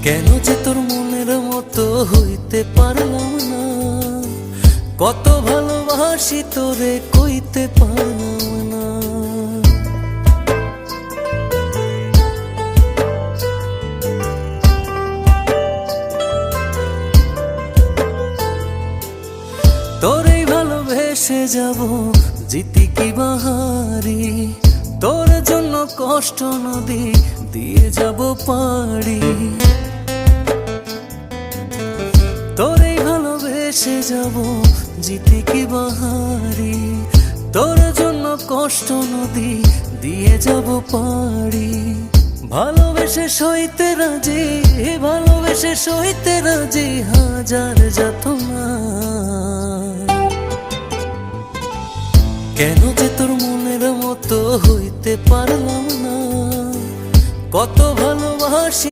কেন যে তোর মনের মতো হইতে পারলাম না, কত ভালোবাসি তোরে কইতে পারলাম না। তোরেই ভালোবেসে যাব, জিতি কি বাহারি, তোর জন্য কষ্ট নদী দিয়ে যাব পাড়ি। তোরেই ভালোবেসে যাব, জিতি কি বাহারি, তোর জন্য কষ্ট নদী দিয়ে যাব পাড়ি। ভালোবেসে সইতে রাজি, ভালোবেসে সইতে রাজি হাজার যাতনা। কেন যে তোর মনের মতো হইতে পারলাম না, কত ভালোবাসি।